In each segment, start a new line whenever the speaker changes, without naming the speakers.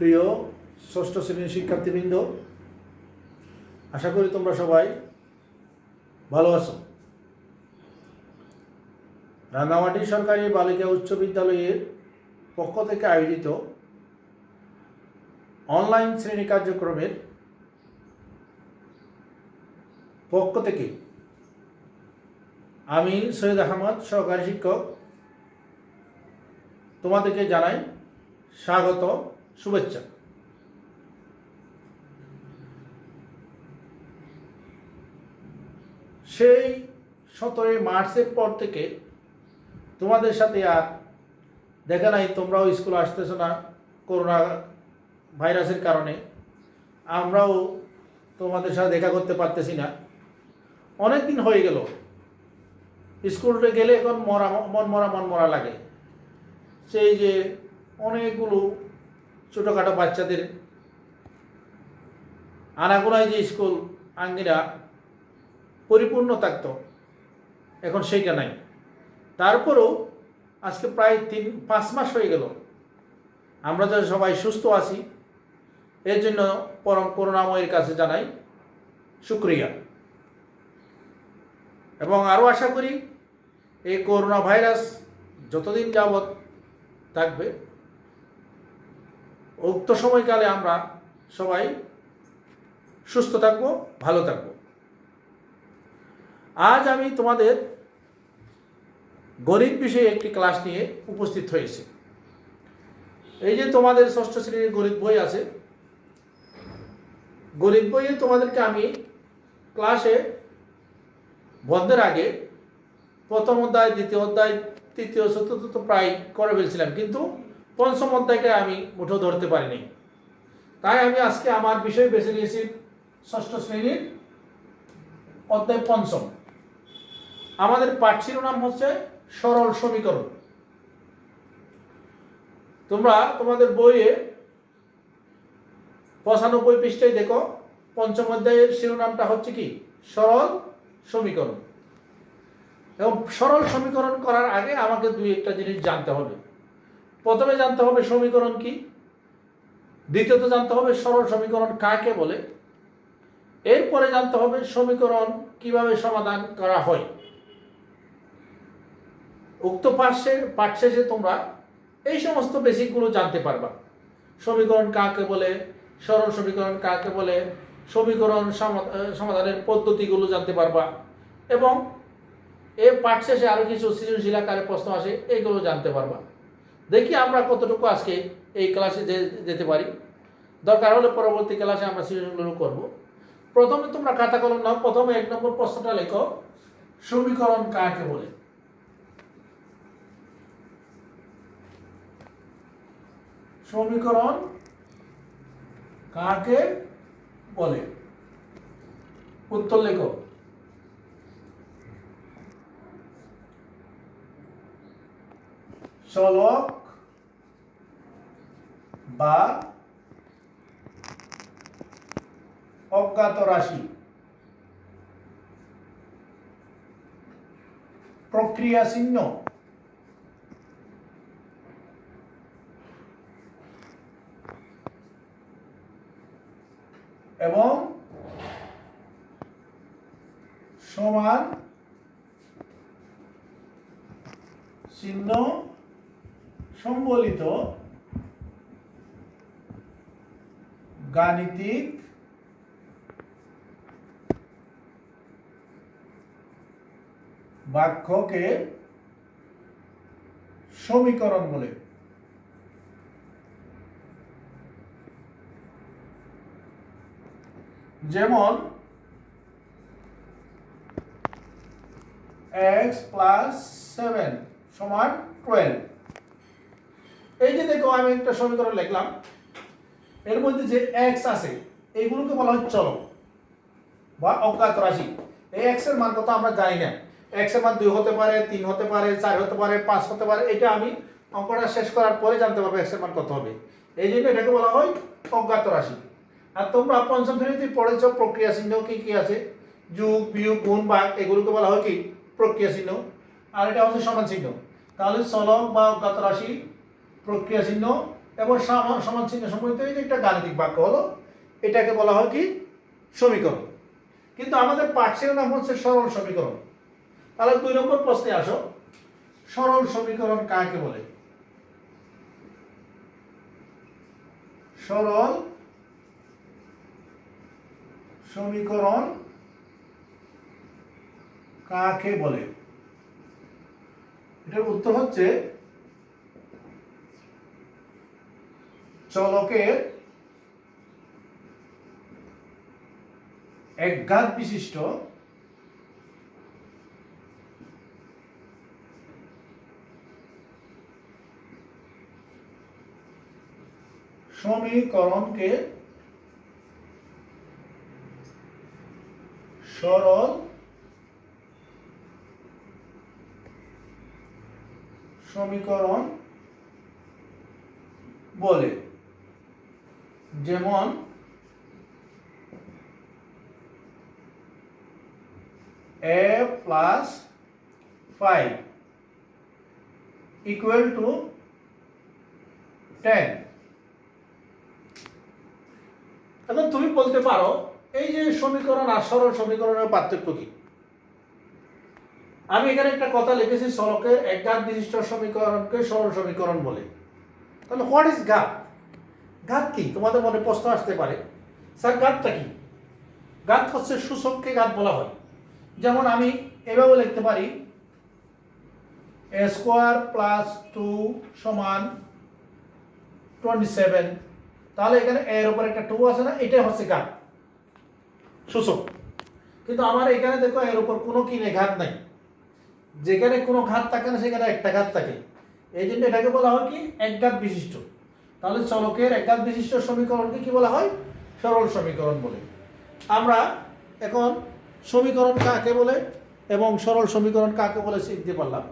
প্রিয় ষষ্ঠ শ্রেণীর শিক্ষার্থীবৃন্দ, আশা করি তোমরা সবাই ভালো আছো। রাঙ্গামাটি সরকারি বালিকা উচ্চ বিদ্যালয়ের পক্ষ থেকে আয়োজিত অনলাইন শ্রেণী কার্যক্রমের পক্ষ থেকে আমি সৈয়দ আহমদ, সহকারী শিক্ষক, তোমাদেরকে জানাই স্বাগত, শুভেচ্ছা। সেই 17 মার্চের পর থেকে তোমাদের সাথে আর দেখা নাই, তোমরাও স্কুলে আসতেছো না করোনা ভাইরাসের কারণে। আমরাও তোমাদের সাথে দেখা করতে পারতেছি না, অনেক দিন হয়ে গেল। স্কুলে গেলে এখন মন মরা লাগে। সেই যে অনেকগুলো ছোটোখাটো বাচ্চাদের আনাগোনায় যে স্কুল আঙ্গিনা পরিপূর্ণ থাকতো, এখন সেইটা নাই। তারপরেও আজকে প্রায় 3-5 মাস হয়ে গেল আমরা যে সবাই সুস্থ আছি, এর জন্য পরম করুণাময়ের কাছে জানাই শুকরিয়া। এবং আরও আশা করি এই করোনা ভাইরাস যতদিন যাবৎ থাকবে, উক্ত সময়কালে আমরা সবাই সুস্থ থাকবো, ভালো থাকবো। আজ আমি তোমাদের গণিত বিষয়ে একটি ক্লাস নিয়ে উপস্থিত হয়েছি। এই যে তোমাদের ষষ্ঠ শ্রেণীর গণিত বই আছে, গণিত বইয়ে তোমাদেরকে আমি ক্লাসে বন্ধের আগে প্রথম অধ্যায়, দ্বিতীয় অধ্যায়, তৃতীয়, চতুর্থ তো প্রায় করে ফেলছিলাম, কিন্তু পঞ্চম অধ্যায়টা আমি মুঠেও ধরতে পারিনি। তাই আমি আজকে আমার বিষয় বেছে নিয়েছি ষষ্ঠ শ্রেণীর অধ্যায় পঞ্চম। আমাদের পাঠ শিরোনাম হচ্ছে সরল সমীকরণ। তোমরা তোমাদের বইয়ে 95 পৃষ্ঠায় দেখো, পঞ্চম অধ্যায়ের শিরোনামটা হচ্ছে কি? সরল সমীকরণ। এবং সরল সমীকরণ করার আগে আমাকে 2-1টা জিনিস জানতে হবে। প্রথমে জানতে হবে সমীকরণ কি, দ্বিতীয়ত জানতে হবে সরল সমীকরণ কাকে বলে, এরপরে জানতে হবে সমীকরণ কিভাবে সমাধান করা হয়। উক্ত পাঠ শেষে তোমরা এই সমস্ত বেসিকগুলো জানতে পারবা। সমীকরণ কাকে বলে, সরল সমীকরণ কাকে বলে, সমীকরণ সমাধানের পদ্ধতিগুলো জানতে পারবা। এবং এই পাঠ শেষে আরও কিছু সৃজনশীল আকারে প্রশ্ন আসে, এইগুলো জানতে পারবা। দেখি আমরা কতটুকু আজকে এই ক্লাসে যেতে পারি। দরকার হলে পরবর্তী ক্লাসে আমরা সৃজনশীলগুলো করব। প্রথমে তোমরা খাতা কলম নাও। প্রথমে 1 নম্বর প্রশ্নটা লেখো, সমীকরণ কাকে বলে। সমীকরণ কাকে বলে, উত্তর লেখো। চলক বা অজ্ঞাত রাশি, প্রক্রিয়া চিহ্ন, এবং সমান চিহ্ন সম্বলিত গাণিতিক বাক্যকে সমীকরণ বলে। যেমন x + 7 = 12। এই যে দেখো, আমি একটা সমীকরণ লিখলাম, এর মধ্যে যে x আছে এইগুলোকে বলা হয় চলক বা অজ্ঞাত রাশি। এই x এর মান কত আমরা জানি না। x এর মান 2 হতে পারে, 3 হতে পারে, 4 হতে পারে, 5 হতে পারে। এটা আমি অঙ্কটা শেষ করার পরে জানতে পারবো x এর মান কত হবে। এই জন্য এটাকে বলা হয় অজ্ঞাত রাশি। আর তোমরা পঞ্চম শ্রেণীতে পড়েছো প্রক্রিয়া চিহ্ন কি কি আছে, যোগ, বিয়োগ, গুণ, ভাগ, এগুলোকে বলা হয় কি? প্রক্রিয়া চিহ্ন। আর এটা হচ্ছে সমান চিহ্ন। তাহলে চলক বা অজ্ঞাত রাশি, প্রক্রিয়া চিহ্ন এবং সমান চিহ্ন সম্বলিত এই যে একটা গাণিতিক বাক্য হলো, এটাকে বলা হয় কি সমীকরণ। কিন্তু আমাদের পাঠ্যের নাম হচ্ছে সরল সমীকরণ। তাহলে 2 নম্বর প্রশ্নে আসো, সরল সমীকরণ কাকে বলে? সরল সমীকরণ কাকে বলে? এটার উত্তর হচ্ছে চলকের একঘাত বিশিষ্ট সমীকরণকে সরল সমীকরণ বলে। যেমন a plus 5 equal to 10। এখন তুমি বলতে পারো এই যে সমীকরণ আর সরল সমীকরণের পার্থক্য কি? আমি এখানে একটা কথা লিখেছি, চলকের একঘাত বিশিষ্ট সমীকরণকে সরল সমীকরণ বলে। তাহলে হোয়াট ইজ ঘাত? ঘাত কি? তোমাদের মনে প্রশ্ন আসতে পারে, স্যার ঘাতটা কি? ঘাত হচ্ছে সূচককে ঘাত বলা হয়। যেমন আমি এভাবে লিখতে পারি a স্কোয়ার প্লাস 2 সমান 27। তাহলে এখানে এর উপর একটা 2 আছে না, এটাই হচ্ছে ঘাত, সূচক। কিন্তু আমার এখানে দেখো এর উপর কোনো কি নেই, ঘাত নাই। যেখানে কোনো ঘাত থাকে না সেখানে একটা ঘাত থাকে, এই জন্য এটাকে বলা হয় কি একঘাত বিশিষ্ট। তাহলে চলকের একঘাত বিশিষ্ট সমীকরণকে কি বলা হয়? সরল সমীকরণ বলে। আমরা এখন সমীকরণ কাকে বলে এবং সরল সমীকরণ কাকে বলে শিখতে পারলাম।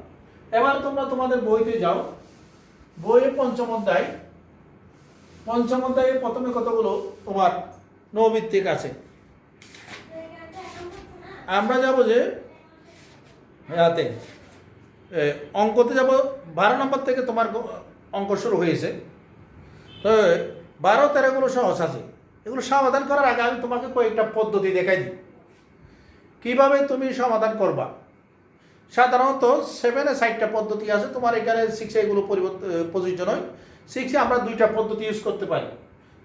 এবার তোমরা তোমাদের বইতে যাও, বইয়ে পঞ্চম অধ্যায়ে প্রথমে কতগুলো তোমার নৈর্ব্যক্তিক আছে। আমরা যাব যে হাতে অঙ্কতে যাব, 12 নম্বর থেকে তোমার অঙ্ক শুরু হয়েছে। তো 12-13 গুলো সহজ আছে। এগুলো সমাধান করার আগে আমি তোমাকে কয়েকটা পদ্ধতি দেখাই দিই কিভাবে তুমি সমাধান করবা। সাধারণত 7-এ 60টা পদ্ধতি আছে, তোমার এখানে 6-এ এগুলো প্রযোজ্য নয়। 6-এ আমরা 2টা পদ্ধতি ইউজ করতে পারি।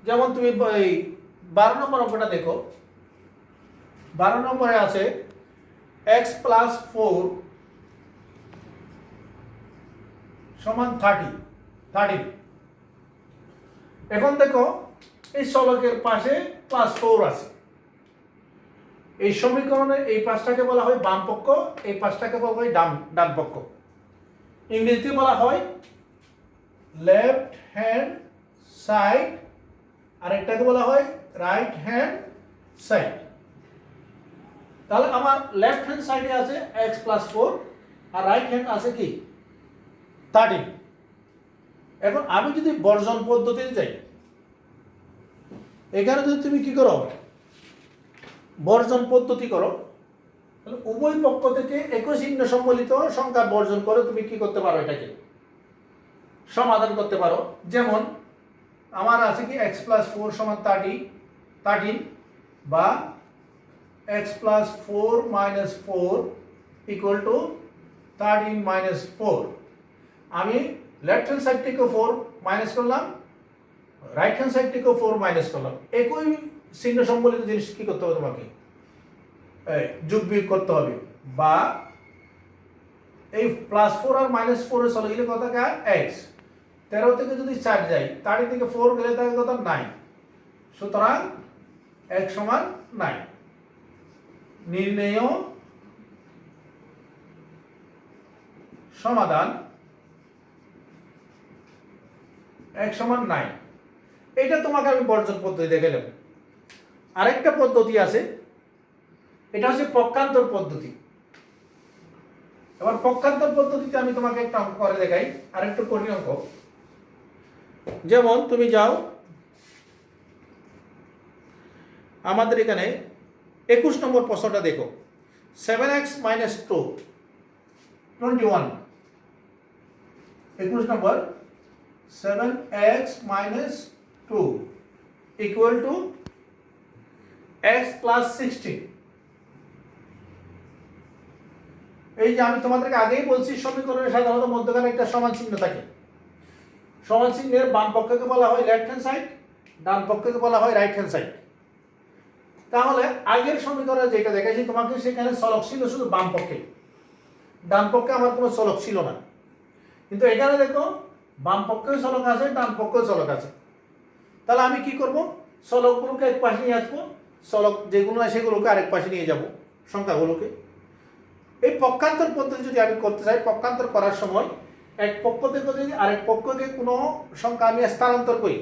যেমন তুমি এই 12 নম্বর অঙ্কটা দেখো, 12 নম্বরে আছে x plus 4 সমান 30। এখন দেখো এই চলকের পাশে +4 আছে। এই সমীকরণের এই পাশটাকে বলা হয় বাম পক্ষ, এই পাশটাকে বলা হয় ডান পক্ষ। ইংরেজিতে বলা হয় লেফট হ্যান্ড সাইড, আর এটাকে বলা হয় রাইট হ্যান্ড সাইড। তাহলে আমার লেফট হ্যান্ড সাইডে আছে x plus 4 আর রাইট হ্যান্ড আছে কি 30। এখন আমি যদি বর্জন পদ্ধতিতে যাই, এখানে যদি তুমি কি করো বর্জন পদ্ধতি করো, তাহলে উভয় পক্ষ থেকে একই চিহ্ন সম্বলিত সংখ্যা বর্জন করে তুমি কি করতে পারো, এটাকে সমাধান করতে পারো। যেমন আমার আছে কি x plus 4 সমান 13 বা x plus 4 minus 4 equal to 13 minus 4। আমি লেফট হ্যান্ড সাইড থেকে 4 মাইনাস করলাম, রাইট হ্যান্ড সাইড থেকে 4 মাইনাস করলাম। একই চিহ্ন সম্বলিত জিনিস কি করতে হবে, তোমাকে যোগ বিয়োগ করতে হবে। বা এই +4 আর -4 এ চলে গেলে কত থাকে x। 13 থেকে যদি 4 যায়, 30 থেকে 4 গেলে থাকে কত 9। সুতরাং x সমান 9। নির্ণেয় সমাধান x সমান 9। এটা তোমাকে আমি বর্জন পদ্ধতি দেখালাম। আরেকটা পদ্ধতি আছে, এটা হচ্ছে পক্ষান্তর পদ্ধতি। এবার পক্ষান্তর পদ্ধতিতে আমি তোমাকে একটা অঙ্ক করে দেখাই, আরেকটু কঠিন অঙ্ক। যেমন তুমি যাও আমাদের এখানে 21 নম্বর প্রশ্নটা দেখো, 7x minus 2 21। 21 number 7x minus 2 equal to x plus 16। এই যে আমি তোমাদেরকে আগেই বলছি সমীকরণে সাধারণত মধ্যখানে একটা সমান চিহ্ন থাকে। সমান চিহ্নের বাম পক্ষকে বলা হয় লেফট হ্যান্ড সাইড, ডান পক্ষকে বলা হয় রাইট হ্যান্ড সাইড। তাহলে আগের সমীকরণে যেটা দেখাইছি তোমাকে, সেখানে চলক ছিল শুধু বাম পক্ষে, ডান পক্ষে আমার কোনো চলক ছিল না। কিন্তু এখানে দেখো বাম পক্ষেও চলক আছে, ডান পক্ষেও চলক আছে। তাহলে আমি কি করব, চলকগুলোকে এক পাশে নিয়ে আসবো, চলক যেগুলো আছে সেগুলোকে আরেক পাশে নিয়ে যাব, সংখ্যাগুলোকে। এই পক্ষান্তর পদ্ধতি যদি আমি করতে চাই, পক্ষান্তর করার সময় এক পক্ষ থেকে যদি আরেক পক্ষকে কোনো সংখ্যা আমি স্থানান্তর করি,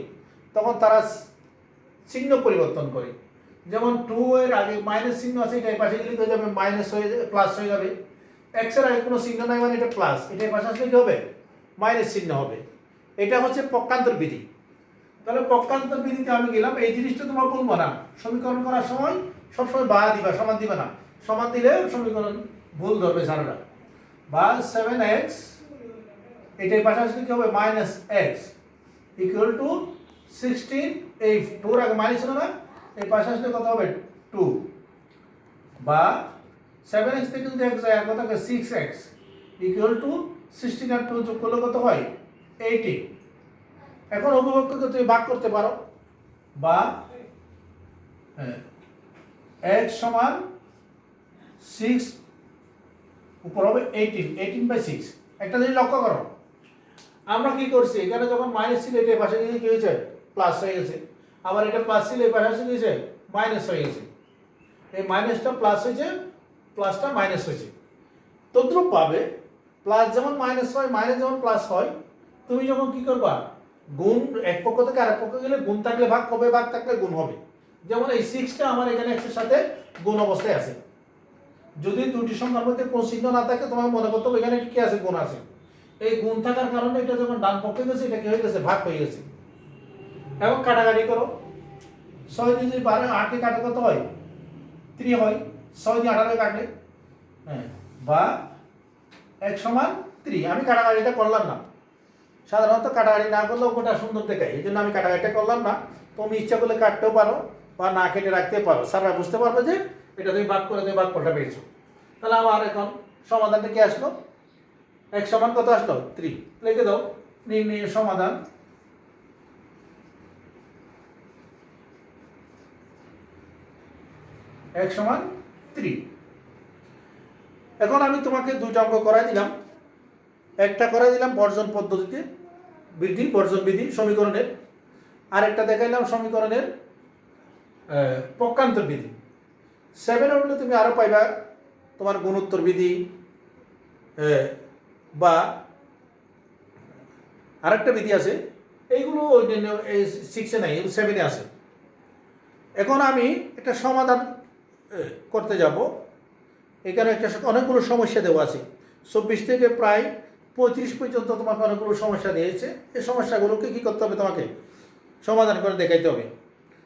তখন তারা চিহ্ন পরিবর্তন করে। যেমন 2 এর আগে মাইনাস চিহ্ন আছে, এটা এই পাশে গেলে হয়ে যাবে মাইনাস, হয়ে যাবে প্লাস হয়ে যাবে। এক্স এর আগে কোনো চিহ্ন নাই মানে এটা প্লাস, এটা এই পাশে আসলে কি হবে, মাইনাস চিহ্ন হবে। এটা হচ্ছে পক্ষান্তর বিধি। তাহলে পক্ষান্তর বিধিতে আমি গেলাম, এই জিনিসটা তোমার বলবো না সমীকরণ করার সময়, সবসময় বা দিবা, সমান দিবা না। সমান দিলে সমীকরণ ভুল ধরবে সারাটা। বা 7x, এটার পাশে আসলে কি হবে, মাইনাস এক্স ইকুয়াল টু 16। এই 2 আগে মাইনাস ছিল না, এই পাশে আসলে কত হবে 2। বা 7x থেকে যদি x যায় আর কত হবে 6x ইকুয়াল টু 16 আর 2 যোগ করলে কত হয় 18। এখন অভিভাবককে তুমি ভাগ করতে পারো, বা x সমান 6 উপর হবে 18/6। একটা জিনিস লক্ষ্য করো, আমরা কি করছি, এখানে যখন মাইনাস ছিল এটা পাশে গিয়ে কি হয়েছে, প্লাস হয়ে গেছে। আবার এটা প্লাস ছিল এই পাশে আসলে কি হয়েছে, মাইনাস হয়ে গেছে। এই মাইনাসটা প্লাস হয়েছে, প্লাসটা মাইনাস হয়েছে। তদ্রূপ ভাবে প্লাস যেমন মাইনাস হয়, মাইনাস যেমন প্লাস হয়, তুমি যখন কি করবা, গুণ এক পক্ষ থেকে আরেক পক্ষ গেলে গুণ থাকলে ভাগ হবে, ভাগ থাকলে গুণ হবে। যেমন এই 6টা আমার এখানে x এর সাথে গুণ অবস্থায় আছে। যদি দুটি সংখ্যার মধ্যে কোনো চিহ্ন না থাকে, তোমার মনে করতে হবে এখানে কি আছে, গুণ আছে। এই গুণ থাকার কারণে এটা যখন ডান পক্ষে গেছে, এটা কি হয়ে গেছে, ভাগ হয়ে গেছে। এবং কাটাকাটি করো, 6 যদি 12 8 কাটে কত হয়, 3 হয়। 6 দিয়ে 18 কাটলে হ্যাঁ, বা x সমান 3। আমি কাটাকাটিটা করলাম না, সাধারণত কাটাকাটি না করলেও ওটা সুন্দর দেখায়, এই জন্য আমি কাটাকাটিটা করলাম না। তুমি ইচ্ছা করলে কাটতেও পারো বা না কেটে রাখতে পারো, স্যাররা বুঝতে পারবে যে এটা তুমি ভাগ করে তুমি ভাগফলটা পেয়েছো। তাহলে আমার এখন সমাধানটা কি আসলো, x সমান কত আসলো 3। লিখে দাও নির্ণয়ের সমাধান। x সমান 3। এখন আমি তোমাকে দুইটা অঙ্ক করাই দিলাম। একটা করাই দিলাম বর্জন পদ্ধতিতে, বৃদ্ধি বর্জন বিধি সমীকরণের, আর একটা দেখাইলাম সমীকরণের পক্ষান্তর বিধি। 7 উঠলে তুমি আরো পাইবা তোমার গুণোত্তর বিধি, বা আরেকটা বিধি আছে, এইগুলো ওই 6-এ নাই, 7-এ আছে। এখন আমি একটা সমাধান করতে যাব। এখানে একটা অনেকগুলো সমস্যা দেওয়া আছে, 24 থেকে প্রায় 35 পর্যন্ত তোমাকে অনেকগুলো সমস্যা দিয়েছে। এই সমস্যাগুলোকে কী করতে হবে, তোমাকে সমাধান করে দেখাইতে হবে।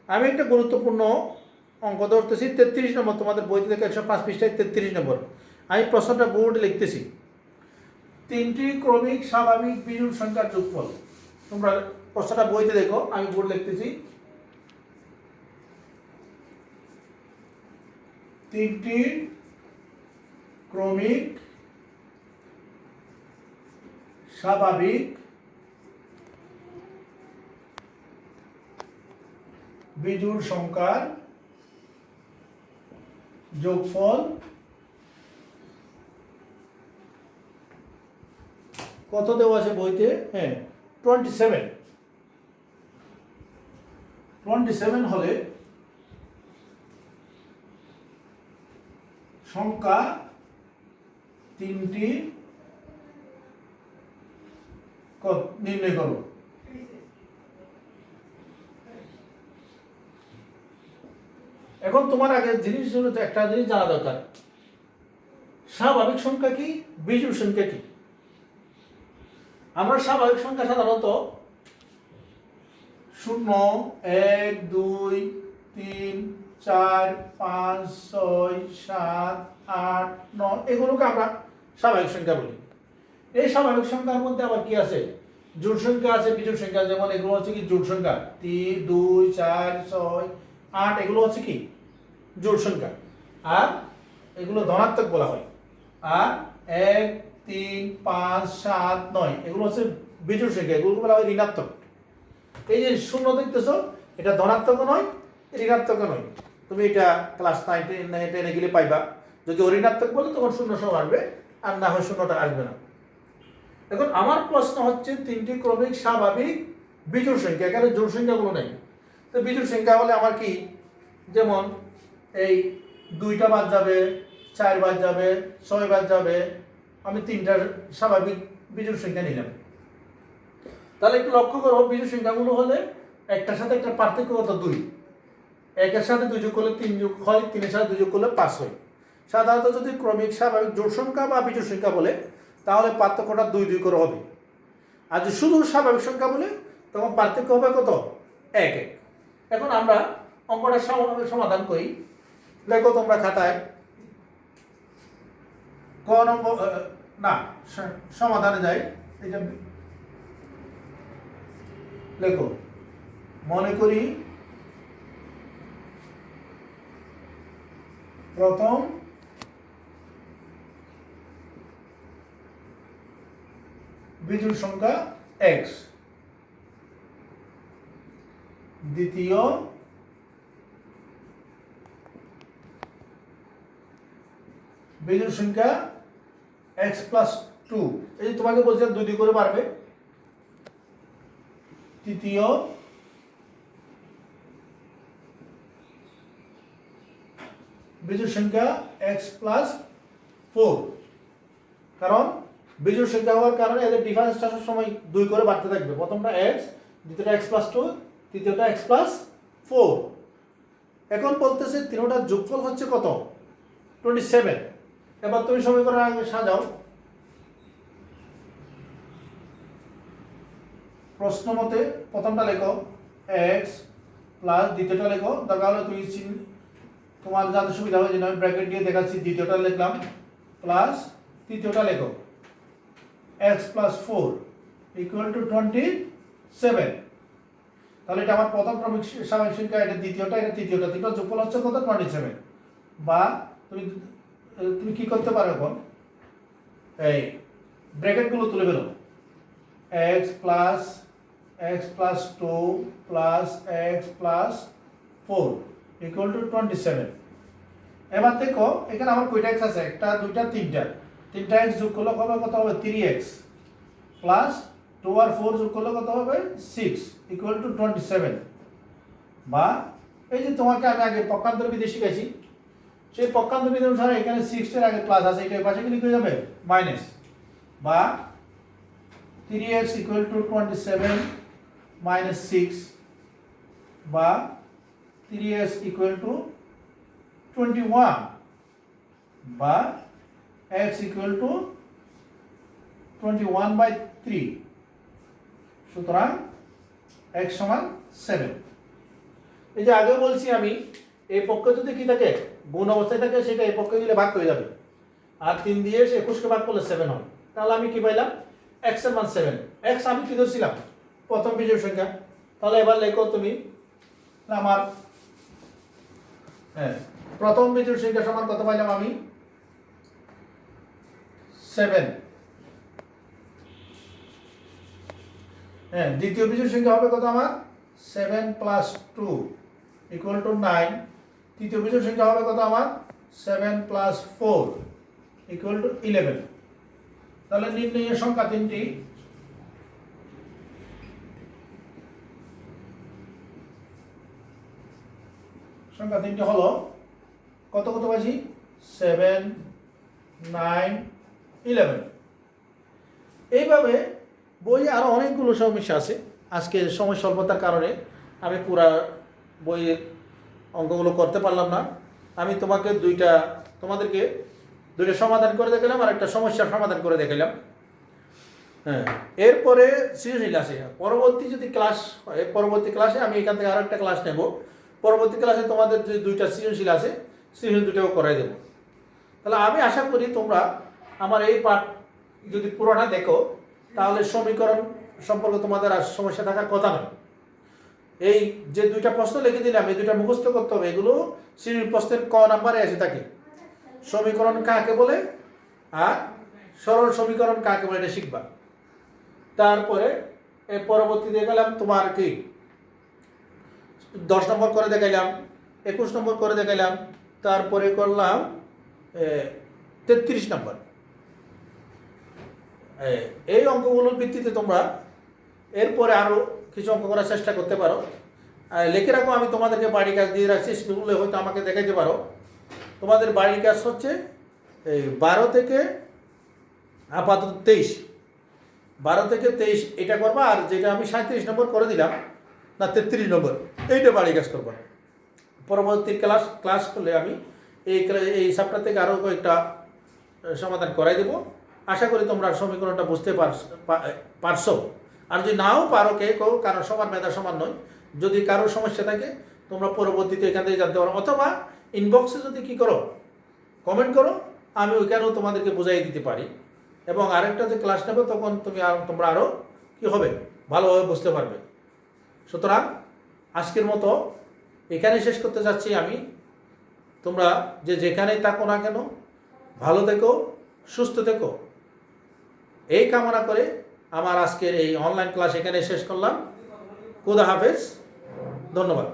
আমি একটা গুরুত্বপূর্ণ অঙ্ক ধরতেছি, 33 নম্বর, তোমাদের বইতে দেখে 105 পৃষ্ঠায় 33 নম্বর। আমি প্রশ্নটা বোর্ডে লিখতেছি, 3টি ক্রমিক স্বাভাবিক বিজোড় সংখ্যার যোগফল। তোমরা প্রশ্নটা বইতে দেখো, আমি বোর্ড লিখতেছি। 3টি ক্রমিক স্বাভাবিক বিজোড় সংখ্যার যোগফল কত দেওয়া আছে বইতে, হ্যাঁ 27 হলে সংখ্যা 3টি নির্ণয় করো। এখন তোমার আগে জিনিস হলো, একটা জিনিস জানা দরকার, স্বাভাবিক সংখ্যা কি, বিজোড় সংখ্যা কি। আমরা স্বাভাবিক সংখ্যা সাধারণত 0, 1, 2, 3, 4, 5, 6, 7, 8, 9 এগুলোকে আমরা স্বাভাবিক সংখ্যা বলি। এই স্বাভাবিক সংখ্যার মধ্যে আবার কি আছে, জোড় সংখ্যা আছে, বিজোড় সংখ্যা, যেমন এগুলো হচ্ছে কি জোড় সংখ্যা, 3 2 4 6 8, এগুলো হচ্ছে কি জোড় সংখ্যা। আর এগুলো ধনাত্মক বলা হয়। আর 1 3 5 7 9 এগুলো হচ্ছে বিজোড় সংখ্যা, এগুলো বলা হয় ঋণাত্মক। এই যে শূন্য দেখতেছো, এটা ধনাত্মক নয়, ঋণাত্মক নয়। তুমি এটা ক্লাস 9 10 গেলে পাইবা। যদি ঋণাত্মক বলে তখন শূন্য সহ আসবে, আর না হয় শূন্যটা আসবে না। এখন আমার প্রশ্ন হচ্ছে তিনটি ক্রমিক স্বাভাবিক বিজোড় সংখ্যা, এখানে জোড় সংখ্যাগুলো নেই। তো বিজোড় সংখ্যা হলে আমার কি, যেমন এই 2টা বাদ যাবে, 4 বাদ যাবে, 6 বাদ যাবে, আমি 3টার স্বাভাবিক বিজোড় সংখ্যা নিলাম। তাহলে একটু লক্ষ্য করো, বিজোড় সংখ্যাগুলো হলে একটার সাথে একটা পার্থক্য কত, 2। 1-এর সাথে 2 যোগ করলে 3 যোগ হয়, 3-এর সাথে 2 যোগ করলে 5 হয়। সাধারণত যদি ক্রমিক স্বাভাবিক জোড় সংখ্যা বা বিজোড় সংখ্যা বলে তাহলে পার্থক্যটা 2 2 করে হবে। আর যদি শুধু স্বাভাবিক সংখ্যা বলে তখন পার্থক্য হবে কত, 1 1। এখন আমরা অঙ্কটা সমাধান করি। দেখো তোমরা খাতায় ক নম্বর, না সমাধানে যাই, এটা লেখো। মনে করি প্রথম বিজোড় সংখ্যা x, দ্বিতীয় বিজোড় সংখ্যা x প্লাস 2, এই যে তোমাকে বলছিলাম 2 2 করে পারবে। তৃতীয় বিজোড় সংখ্যা x প্লাস 4, কারণ বিজোড় সংখ্যা হওয়ার কারণে এদের ডিফারেন্সটা সব সময় 2 করে বাড়তে থাকবে। প্রথমটা x, দ্বিতীয়টা x প্লাস 2, তৃতীয়টা x প্লাস 4। এখন বলতেছে তিনটার যোগফল হচ্ছে কত, 27। এবার তুমি সমীকরণ আগে সাজাও। প্রশ্ন মতে প্রথমটা লেখো x প্লাস, দ্বিতীয়টা লেখো, দরকার হলে তুমি তোমার যাতে সুবিধা হয়, যে আমি ব্র্যাকেট দিয়ে দেখাচ্ছি, দ্বিতীয়টা লিখলাম প্লাস, তৃতীয়টা লেখো x প্লাস 4 ইকুয়াল টু 27। তাহলে এটা আমার প্রথম ক্রমিক স্বাভাবিক সংখ্যা, এটা দ্বিতীয়টা, এটা তৃতীয়টা, তিনটা যোগফল হচ্ছে কত, 27। বা তুমি কি করতে পারো, এখন এই ব্র্যাকেটগুলো তুলে ফেলো, x plus 2 plus x plus 4 equal to 27। এবার দেখো এখানে আমার কয়টা x আছে, একটা, দুইটা, তিনটা x যোগ করলে কত হবে, 3x প্লাস 2 আর 4 যোগ করলে কত হবে, 6 ইকুয়াল টু 27। বা এই যে তোমাকে আমি আগে পক্ষান্তর বিধি শিখেছি, সেই পক্ষান্তর বিধি অনুসারে এখানে 6 এর আগে প্লাস আছে, এটা পাশে গেলে কি হয়ে যাবে, মাইনাস। বা 3x ইকুয়াল টু 27 মাইনাস 6, বা 3x ইকুয়াল টু 21, বা x ইকুয়াল টু 21/3। সুতরাং x সমান 7। এই যে আগে বলছি আমি, এই পক্ষে যদি কি থাকে, গুণ অবস্থায় থাকে, সেটা এই পক্ষে দিলে ভাগ হয়ে যাবে। আর 3 দিয়ে 21কে ভাগ করলে 7 হয়। তাহলে আমি কি পাইলাম, x এর মান 7। x আমি কি ধরছিলাম, প্রথম বিজোড় সংখ্যা। তাহলে এবার লেখো তুমি আমার, প্রথম বিজোড় সংখ্যা সমান কত পাইলাম আমি, 7। দ্বিতীয় বিজোড় সংখ্যা হবে কত আমার, 7 প্লাস 2 ইকুয়াল টু 9। তৃতীয় বিজোড় সংখ্যা হবে কত আমার, 7 প্লাস 4 ইকুয়াল টু 11। তাহলে নির্ণয়ের সংখ্যা তিনটি। সংখ্যা তিনটি হলো কত কত পাইছি, 7 9 11। এইভাবে বইয়ে আরো অনেকগুলো সমস্যা আছে, আজকে সময় স্বল্পতার কারণে আমি পুরা বইয়ের অঙ্কগুলো করতে পারলাম না। আমি তোমাদেরকে দুইটা সমাধান করে দেখালাম আর একটা সমস্যার সমাধান করে দেখালাম। এরপরে সৃজনশীল আছে, পরবর্তী যদি ক্লাস হয়, পরবর্তী ক্লাসে আমি এখান থেকে আরো একটা ক্লাস নেব। পরবর্তী ক্লাসে তোমাদের যে দুইটা সৃজনশীল আছে, সৃজনশীল দুটাও করাই দেব। তাহলে আমি আশা করি তোমরা আমার এই পাঠ যদি পুরোটা দেখো, তাহলে সমীকরণ সম্পর্কে তোমাদের আর সমস্যা থাকার কথা নয়। এই যে দুইটা প্রশ্ন লিখে দিলাম, এই দুইটা মুখস্থ করতে হবে। এগুলো শ্রেণীর প্রশ্নের ক নাম্বারে এসে থাকে। সমীকরণ কাকে বলে আর সরল সমীকরণ কাকে বলে এটা শিখবা। তারপরে এর পরবর্তী দিয়ে গেলাম তোমার কি 10 নম্বর করে দেখাইলাম, 21 নম্বর করে দেখাইলাম, তারপরে করলাম 33 নম্বর। এই অঙ্কগুলোর ভিত্তিতে তোমরা এরপরে আরও কিছু অঙ্ক করার চেষ্টা করতে পারো। লিখে রাখো, আমি তোমাদেরকে বাড়ির কাজ দিয়ে রাখছি, সেগুলো হয়তো আমাকে দেখাইতে পারো। তোমাদের বাড়ির কাজ হচ্ছে এই 12 থেকে আপাতত 23, 12 থেকে 23 এটা করবা। আর যেটা আমি 37 নম্বর করে দিলাম না 33 নম্বর, এইটা বাড়ির কাজ করবা। পরবর্তী ক্লাস করলে আমি এই সপ্তাহ থেকে আরও কয়েকটা সমাধান করাই দেবো। আশা করি তোমরা সমীকরণটা বুঝতে পারছো। আর যদি নাও পারো কেউ কারণ সবার মেধা সমান নয়, যদি কারোর সমস্যা থাকে তোমরা পরবর্তীতে এখান থেকে জানতে পারো, অথবা ইনবক্সে যদি কী করো কমেন্ট করো, আমি ওইখানেও তোমাদেরকে বুঝাই দিতে পারি। এবং আরেকটা যে ক্লাস নেবে তখন তোমরা আরও কী হবে ভালোভাবে বুঝতে পারবে। সুতরাং আজকের মতো এখানে শেষ করতে যাচ্ছি আমি। তোমরা যেখানেই থাকো না কেন ভালো থেকো, সুস্থ থেকো, এই কামনা করে আমার আজকের এই অনলাইন ক্লাস এখানে শেষ করলাম। খুদা হাফেজ, ধন্যবাদ।